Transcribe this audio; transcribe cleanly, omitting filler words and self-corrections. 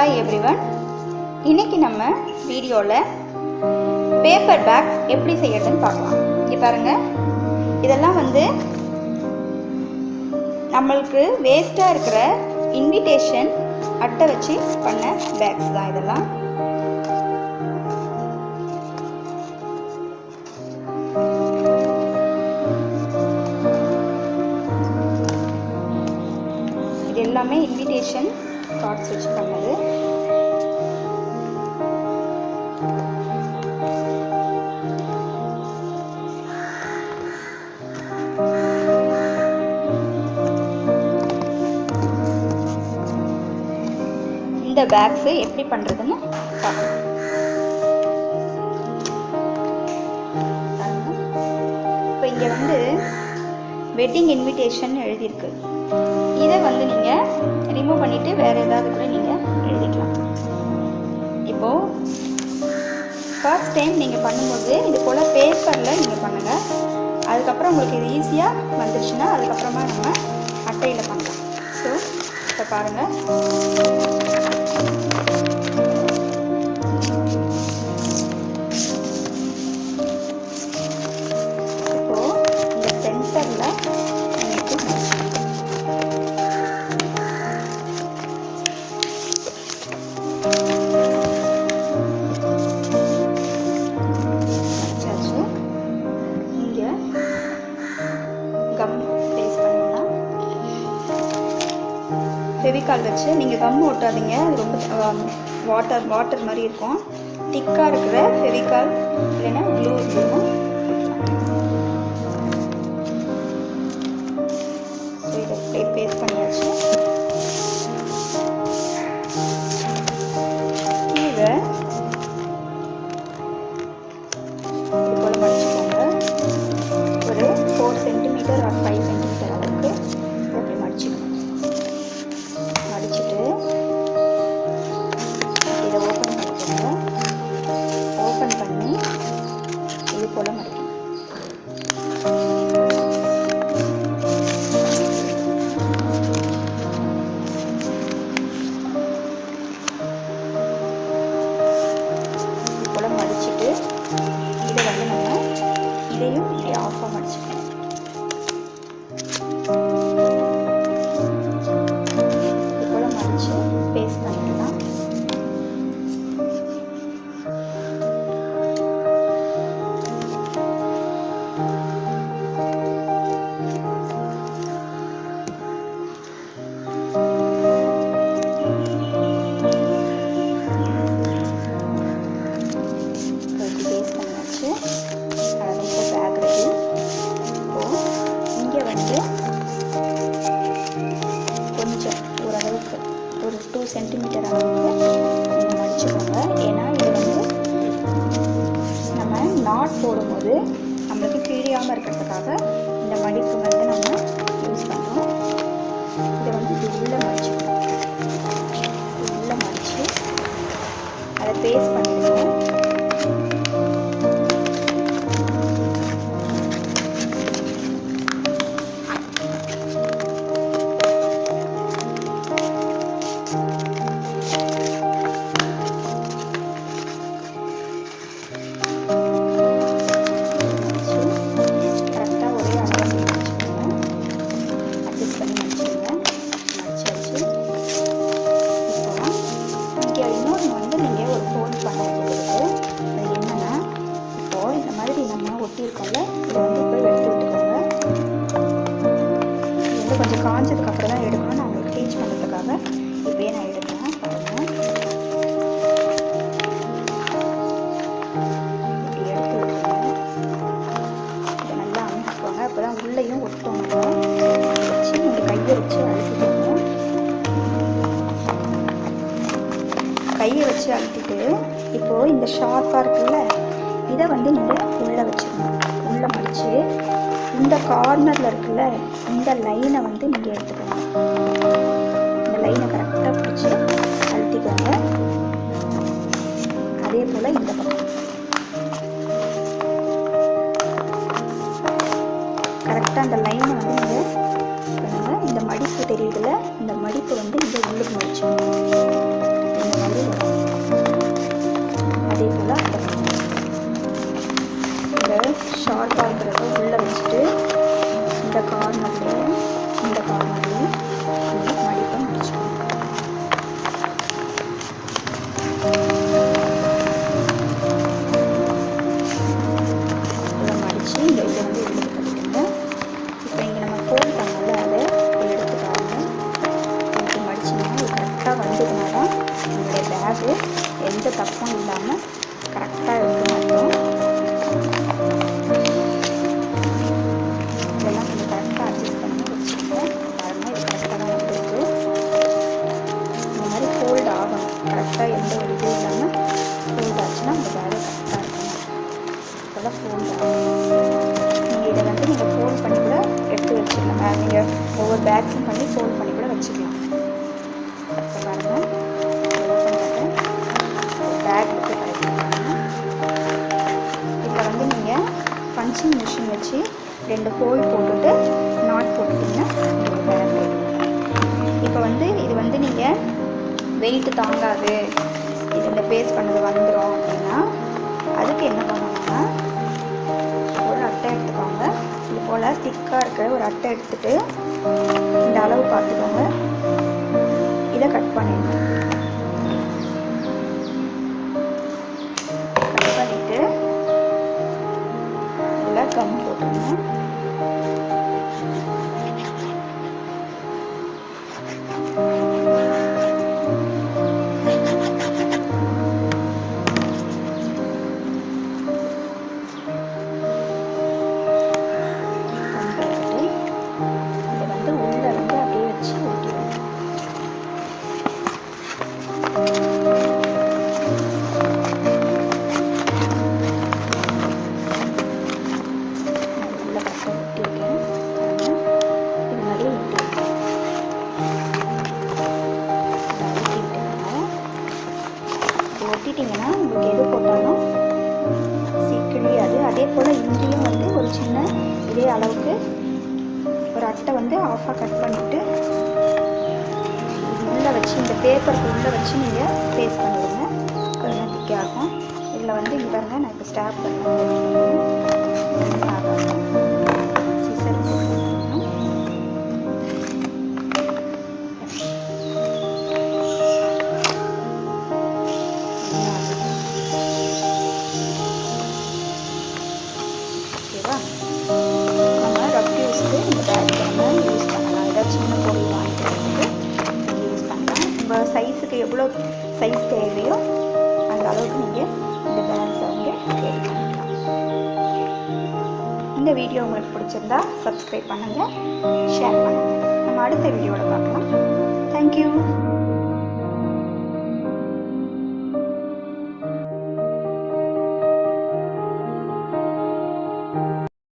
Hi everyone. இன்னைக்கு நம்ம வீடியோல பேப்பர் பேக்ஸ் எப்படி செய்யறதுன்னு பார்க்கலாம். இங்க பாருங்க, இதெல்லாம் நம்மளுக்கு வேஸ்டா இருக்கிற இன்விடேஷன் அட்டை வச்சு பண்ண பேக்ஸ் தான் இதெல்லாம். இது எல்லாமே இன்விடேஷன் கார்ட்ஸ் வச்சு பண்ணது. இந்த பேக்ஸ் எப்படி பண்றதுன்னு பார்க்கலாம். இப்போ இங்க வெட்டிங் இன்விடேஷன் எழுதியிருக்கு. இதை நீங்க ரிமூவ் பண்ணிட்டு வேற ஏதாவது கூட நீங்க எழுதிக்கலாம். இப்போ ஃபர்ஸ்ட் டைம் நீங்க பண்ணும்போது இது போல பேப்பர்ல நீங்க பண்ணுங்க. அதுக்கப்புறம் உங்களுக்கு இது ஈஸியா வந்துருச்சுன்னா அதுக்கப்புறமா நம்ம அட்டையில பண்ணலாம். ஸோ இப்போ பாருங்க, இப்போ இந்த சென்டர்ல கம் பேஸ்ட் பண்ணிடலாம். ஃபெவிகால் வச்சு நீங்கள் கம் ஒட்டாதீங்க, அது ரொம்ப வாட்டர் மாதிரி இருக்கும். திக்காக இருக்கிற ஃபெவிகால் இல்லைன்னா க்ளூ இருக்கும். இதை பேஸ்ட் பண்ணியாச்சு. கீழே இது போல் மடிச்சுக்கோங்க. ஒரு 4 சென்டிமீட்டர் ஆர் 5 சென்டிமீட்டர் அளவுக்கு அப்படி மடிச்சுக்கணும். மடிச்சுட்டு இதை ஓப்பன் பண்ணிக்கோங்க. ஓப்பன் பண்ணி இது போல் மடிக்கணும். இது போல் மடிச்சுட்டு இதை நம்ம இதையும் இப்படி ஆஃபாக மடிச்சுக்கணும். இது போல மடிச்சு பேஸ்ட் பண்ணிக்கலாம். பேஸ்ட் பண்ணியாச்சு. Pack ready. இப்போ இங்கே கொஞ்சம் ஓரளவுக்கு ஒரு 2 சென்டிமீட்டர் அளவுக்கு நீங்கள் மடிச்சுக்கோங்க. ஏன்னா இது நம்ம நாட் போடும்போது நம்மளுக்கு கிழியாமல் இருக்கிறதுக்காக இந்த மடிப்பு நம்ம யூஸ் பண்ணுறோம். இதை இது உள்ளே மடிச்சுக்கணும். உள்ளே மடித்து அதை பேஸ்ட் பண்ணிடுவோம். ஒட்டியிருக்கோம்ல, இதை போய் எடுத்து விட்டுக்கோங்க. இது கொஞ்சம் காஞ்சதுக்கு அப்புறம் தான் எடுக்கணும். நான் உங்களுக்கு டீச் பண்ணுறதுக்காக இப்படியே நான் எடுக்கிறேன். பாருங்கள், இப்படி எடுத்து விட்டுருங்க. இதை நல்லா அமைச்சுக்கோங்க. அப்போ தான் உள்ளேயும் ஒட்டும். வச்சு நீங்கள் கையை வச்சு அழுத்திக்கோங்க. கையை வச்சு அழுத்திட்டு இப்போது இந்த ஷார்ப்பாக இருக்குல்ல, இதை நீங்கள் உள்ளே வச்சுக்கணும். உள்ளே மடித்து இந்த கார்னரில் இருக்குல்ல, இந்த லைனை நீங்கள் எடுத்துக்கணும். இந்த லைனை கரெக்டாக பிடிச்சி அழுத்திக்கோங்க. அதே போல் இந்த பக்கம் கரெக்டாக அந்த லைனை நீங்கள் இந்த மடிப்பு தெரியுதுல, இந்த மடிப்பு இங்கே உள்ளுக்கு முடிச்சு இந்த இந்த கார்னர்லேயும் இந்த கார்னர்லேயும் மடிப்பை முடிச்சுக்கணும். இதை மடித்து இந்த இதை வந்து எடுத்து பண்ணிக்கோங்க. இப்போ இங்கே நம்ம ஃபோல்ட் பண்ணல அதை எடுத்துக்காங்க. இப்படி மடிச்சிங்கன்னா இது கரெக்டாக வந்ததுனா தான் உங்களுடைய பேகு எந்த தப்பும் இல்லாமல் கரெக்டாக எடுத்து மாட்டோம். இதெல்லாம் கொஞ்சம் கரெக்டாக அட்ஜஸ்ட் பண்ணி வச்சுக்கோங்க. பாருங்கள், இது கரெக்டாக தான் வந்துருக்கு. இந்த மாதிரி ஃபோல்ட் ஆகணும். கரெக்டாக எந்த ஒரு இதுவும் இல்லாமல் ஃபோல்ட் ஆச்சுன்னா அந்த பேகு கரெக்டாக இருக்கணும். இப்போதான் ஃபோல்ட் ஆகும். நீங்கள் இதை வந்து நீங்கள் ஃபோல்ட் பண்ணி கூட எடுத்து வச்சுக்கலாம். நீங்கள் ஒவ்வொரு பேக்ஸும் பண்ணி ஃபோல்ட் பண்ணி கூட வச்சுக்கலாம். இப்போ பாருங்கள், பேக் விட்டு கரெக்டாக. இப்போ வந்து நீங்கள் பஞ்சிங் மிஷின் வச்சு 2 ஹோல் போட்டுட்டு நாட் போட்டுட்டிங்கன்னா உங்களுக்கு பேக் ரெடி. இப்போ வந்து இது வந்து நீங்கள் வெயிட் தாங்காது, இது இந்த பேஸ்ட் பண்ணது வந்துடும் அப்படின்னா அதுக்கு என்ன பண்ணணும்னா ஒரு அட்டை எடுத்துக்கோங்க. இது போல் திக்காக இருக்கிற ஒரு அட்டை எடுத்துகிட்டு இந்த அளவு பார்த்துக்கோங்க. இதை கட் பண்ணிடணும். கட் பண்ணிவிட்டு இதில் கம் போட்டுருங்க. ஒட்டிட்டிங்கன்னா உங்களுக்கு எது போட்டாலும் கிழியாது. அதே போல் இங்கேயும் வந்து ஒரு சின்ன இதே அளவுக்கு ஒரு அட்டை வந்து ஆஃபாக கட் பண்ணிவிட்டு உள்ளே வச்சு இந்த பேப்பருக்கு உள்ளே வச்சு நீங்கள் பேஸ்ட் பண்ணிடுங்க. கொஞ்சம் திக்காகும். இதில் வந்து இங்கே பாருங்கள், நான் இப்போ ஸ்டாப் பண்ணுறேன். சிசர் நம்ம ரஃப் யூஸ்க்கு இந்த பேக் நம்ம யூஸ் பண்ணலாம். ஏதாச்சும் சின்ன பொருள் வாங்கிட்டு யூஸ் பண்ணலாம். உங்கள் சைஸுக்கு எவ்வளோ சைஸ் தேவையோ அந்த அளவுக்கு நீங்கள் இந்த பேக்ஸை வந்து ரெடி பண்ணிக்கலாம். இந்த வீடியோ உங்களுக்கு பிடிச்சிருந்தா சப்ஸ்கிரைப் பண்ணுங்கள், ஷேர் பண்ணுங்கள். நம்ம அடுத்த வீடியோவில் பார்க்கலாம். தேங்க்யூ.